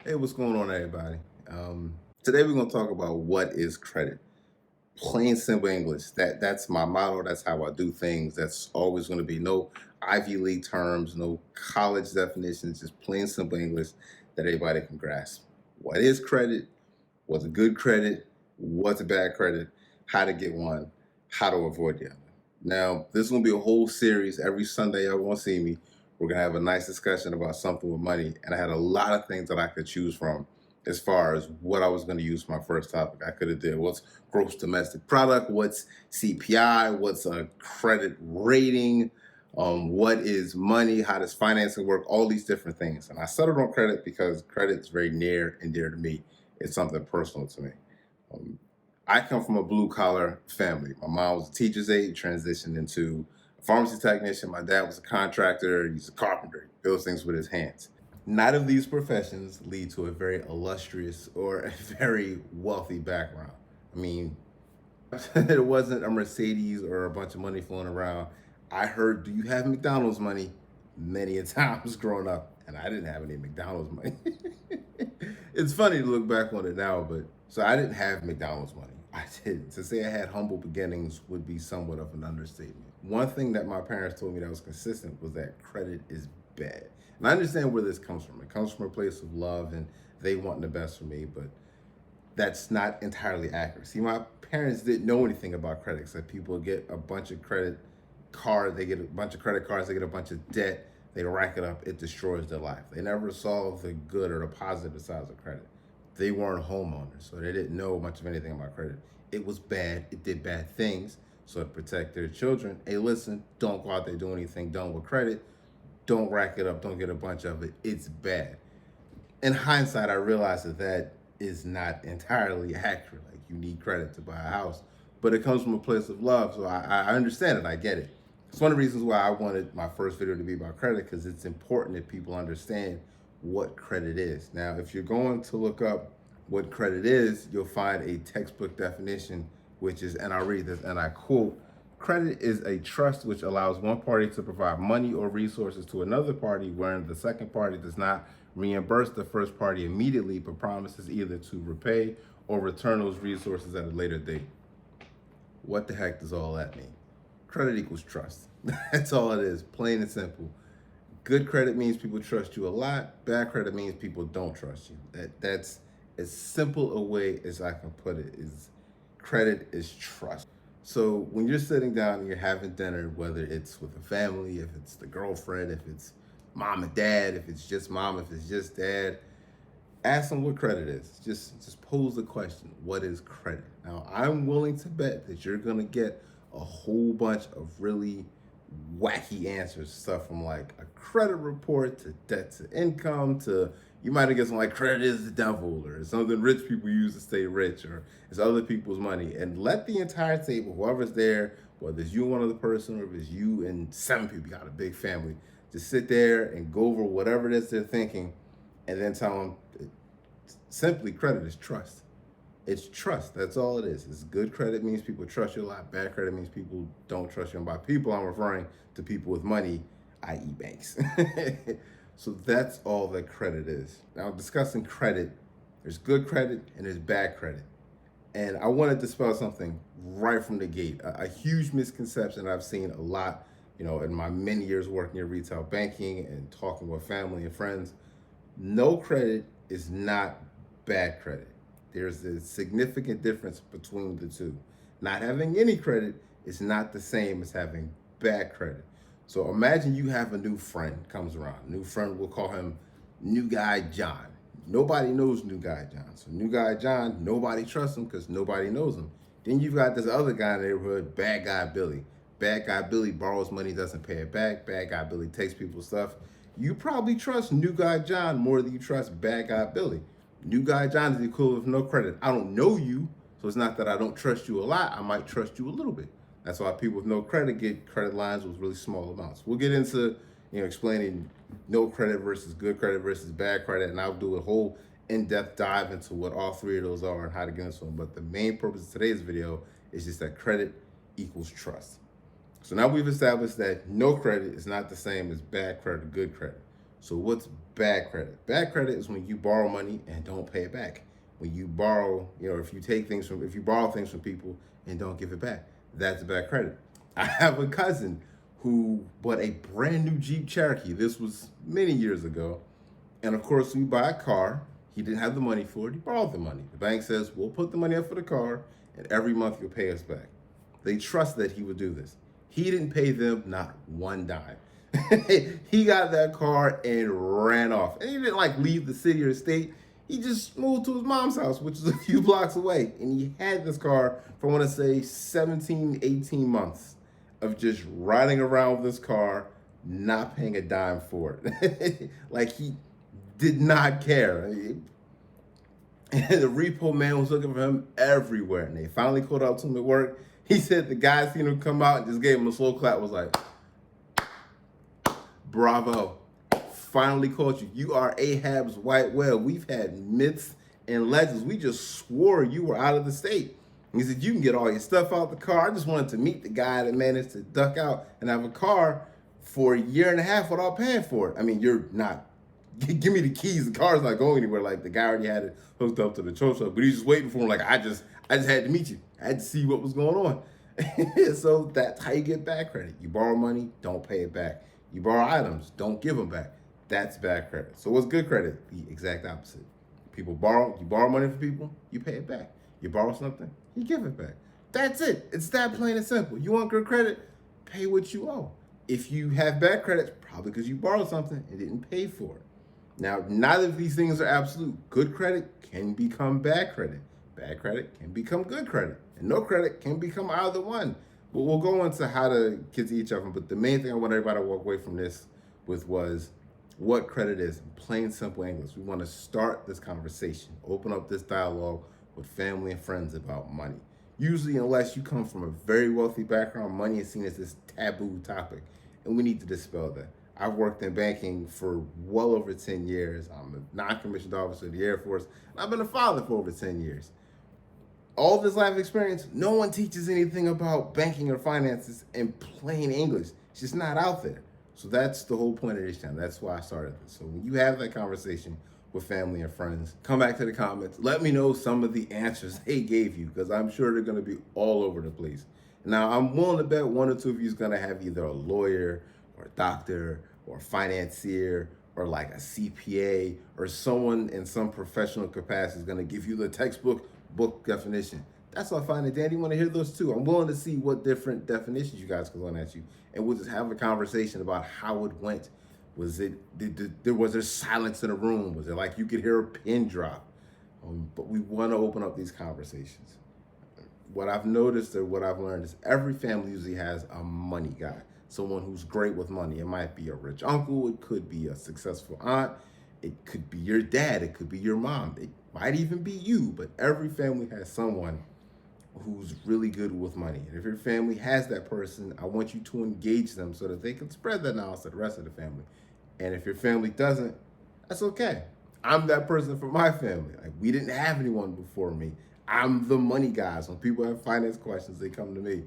Hey, what's going on, everybody? Today we're going to talk about what is credit. Plain simple English. That's my motto. That's how I do things. That's always going to be no Ivy League terms, no college definitions. Just plain simple English that everybody can grasp. What is credit? What's a good credit? What's a bad credit? How to get one? How to avoid the other? Now, this is going to be a whole series. Every Sunday, y'all going to see me. We're going to have a nice discussion about something with money. And I had a lot of things that I could choose from as far as what I was going to use for my first topic. I could have did what's gross domestic product, what's CPI, what's a credit rating, what is money, how does financing work, all these different things. And I settled on credit because credit is very near and dear to me. It's something personal to me. Um, I come from a blue collar family. My mom was a teacher's aide, transitioned into a pharmacy technician. My dad was a contractor. He's a carpenter. He builds things with his hands. None of these professions lead to a very illustrious or a very wealthy background. I mean, it wasn't a Mercedes or a bunch of money flowing around. I heard, "Do you have McDonald's money?" many a times growing up, and I didn't have any McDonald's money. It's funny to look back on it now, but so I didn't have McDonald's money. I didn't. To say I had humble beginnings would be somewhat of an understatement. One thing that my parents told me that was consistent was that credit is bad. And I understand where this comes from. It comes from a place of love and they want the best for me, but that's not entirely accurate. See, my parents didn't know anything about credit except people get a bunch of credit cards, they get a bunch of credit cards, they get a bunch of debt, they rack it up, it destroys their life. They never saw the good or the positive sides of credit. They weren't homeowners, so they didn't know much of anything about credit. It was bad, it did bad things. So to protect their children, hey, listen, don't go out there doing anything dumb with credit. Don't rack it up, don't get a bunch of it. It's bad. In hindsight, I realized that that is not entirely accurate. Like, you need credit to buy a house, but it comes from a place of love. So I understand it. I get it. It's one of the reasons why I wanted my first video to be about credit, because it's important that people understand what credit is. Now, if you're going to look up what credit is, you'll find a textbook definition, which is, and I'll read this, and I quote, "Credit is a trust which allows one party to provide money or resources to another party, wherein the second party does not reimburse the first party immediately, but promises either to repay or return those resources at a later date." What the heck does all that mean? Credit equals trust. That's all it is, plain and simple. Good credit means people trust you a lot. Bad credit means people don't trust you. That's as simple a way as I can put it. Is credit is trust. So when you're sitting down and you're having dinner, whether it's with a family, if it's the girlfriend, if it's mom and dad, if it's just mom, if it's just dad, ask them what credit is. Just pose the question, what is credit? Now, I'm willing to bet that you're gonna get a whole bunch of really wacky answers, stuff from like a credit report to debt to income to, you might have guessed like credit is the devil or something rich people use to stay rich or it's other people's money. And let the entire table, whoever's there, whether it's you and one other person or if it's you and seven people, you got a big family, just sit there and go over whatever it is they're thinking and then tell them simply credit is trust. It's trust. That's all it is. It's good credit means people trust you a lot. Bad credit means people don't trust you. And by people, I'm referring to people with money, i.e., banks. So that's all that credit is. Now, discussing credit, there's good credit and there's bad credit. And I wanted to spell something right from the gate. A huge misconception I've seen a lot, in my many years working in retail banking and talking with family and friends. No credit is not bad credit. There's a significant difference between the two. Not having any credit is not the same as having bad credit. So imagine you have a new friend comes around. New friend, we'll call him New Guy John. Nobody knows New Guy John. So New Guy John, nobody trusts him because nobody knows him. Then you've got this other guy in the neighborhood, Bad Guy Billy. Bad Guy Billy borrows money, doesn't pay it back. Bad Guy Billy takes people's stuff. You probably trust New Guy John more than you trust Bad Guy Billy. New Guy John is the equivalent of no credit. I don't know you, so it's not that I don't trust you a lot. I might trust you a little bit. That's why people with no credit get credit lines with really small amounts. We'll get into explaining no credit versus good credit versus bad credit, and I'll do a whole in-depth dive into what all three of those are and how to get into them. But the main purpose of today's video is just that credit equals trust. So now we've established that no credit is not the same as bad credit or good credit. So what's bad credit? Bad credit is when you borrow money and don't pay it back. When you borrow, if you take things from, if you borrow things from people and don't give it back, that's bad credit. I have a cousin who bought a brand new Jeep Cherokee. This was many years ago. And of course, when you buy a car, he didn't have the money for it. He borrowed the money. The bank says, we'll put the money up for the car, and every month you'll pay us back. They trust that he would do this. He didn't pay them not one dime. He got that car and ran off. And he didn't like leave the city or state. He just moved to his mom's house, which is a few blocks away. And he had this car for, I want to say, 17, 18 months of just riding around with this car, not paying a dime for it. Like he did not care. And the repo man was looking for him everywhere. And they finally called out to him at work. He said the guy seen him come out and just gave him a slow clap, was like, bravo. Finally caught you. You are Ahab's white whale. We've had myths and legends. We just swore you were out of the state. And he said, you can get all your stuff out the car. I just wanted to meet the guy that managed to duck out and have a car for a year and a half without paying for it. I mean, you're not, give me the keys. The car's not going anywhere. Like the guy already had it hooked up to the tow truck, but he's just waiting for him. Like, I just had to meet you. I had to see what was going on. So that's how you get bad credit. You borrow money, don't pay it back. You borrow items, don't give them back. That's bad credit. So what's good credit? The exact opposite. You borrow money from people, you pay it back. You borrow something, you give it back. That's it. It's that plain and simple. You want good credit, pay what you owe. If you have bad credit, it's probably because you borrowed something and didn't pay for it. Now, neither of these things are absolute. Good credit can become bad credit. Bad credit can become good credit. And no credit can become either one. But we'll go into how to get to each of them. But the main thing I want everybody to walk away from this with was what credit is in plain, simple English. We want to start this conversation, open up this dialogue with family and friends about money. Usually, unless you come from a very wealthy background, money is seen as this taboo topic. And we need to dispel that. I've worked in banking for well over 10 years. I'm a non-commissioned officer of the Air Force. And I've been a father for over 10 years. All this life experience, no one teaches anything about banking or finances in plain English. It's just not out there. So that's the whole point of this channel. That's why I started this. So when you have that conversation with family and friends, come back to the comments. Let me know some of the answers they gave you, because I'm sure they're going to be all over the place. Now, I'm willing to bet one or two of you is going to have either a lawyer or a doctor or a financier or like a CPA or someone in some professional capacity is going to give you the textbook book definition. That's why I find it, Danny, you want to hear those too. I'm willing to see what different definitions you guys can learn at you. And we'll just have a conversation about how it went. Was there silence in the room? Was it like you could hear a pin drop? But we want to open up these conversations. What I've noticed or what I've learned is every family usually has a money guy, someone who's great with money. It might be a rich uncle. It could be a successful aunt. It could be your dad. It could be your mom. It might even be you, but every family has someone who's really good with money. And if your family has that person, I want you to engage them so that they can spread that knowledge to the rest of the family. And if your family doesn't, that's okay. I'm that person for my family. Like, we didn't have anyone before me. I'm the money guy. So when people have finance questions, they come to me.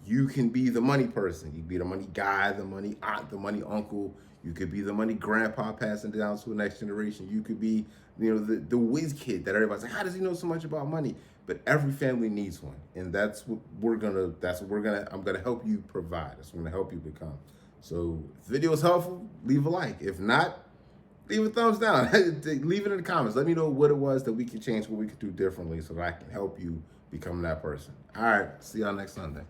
You can be the money person. You can be the money guy, the money aunt, the money uncle. You could be the money grandpa passing down to the next generation. You could be, the whiz kid that everybody's like, how does he know so much about money? But every family needs one. And that's what I'm gonna help you provide. That's what I'm gonna help you become. So if the video is helpful, leave a like. If not, leave a thumbs down. Leave it in the comments. Let me know what it was that we could change, what we could do differently so that I can help you become that person. All right, see y'all next Sunday.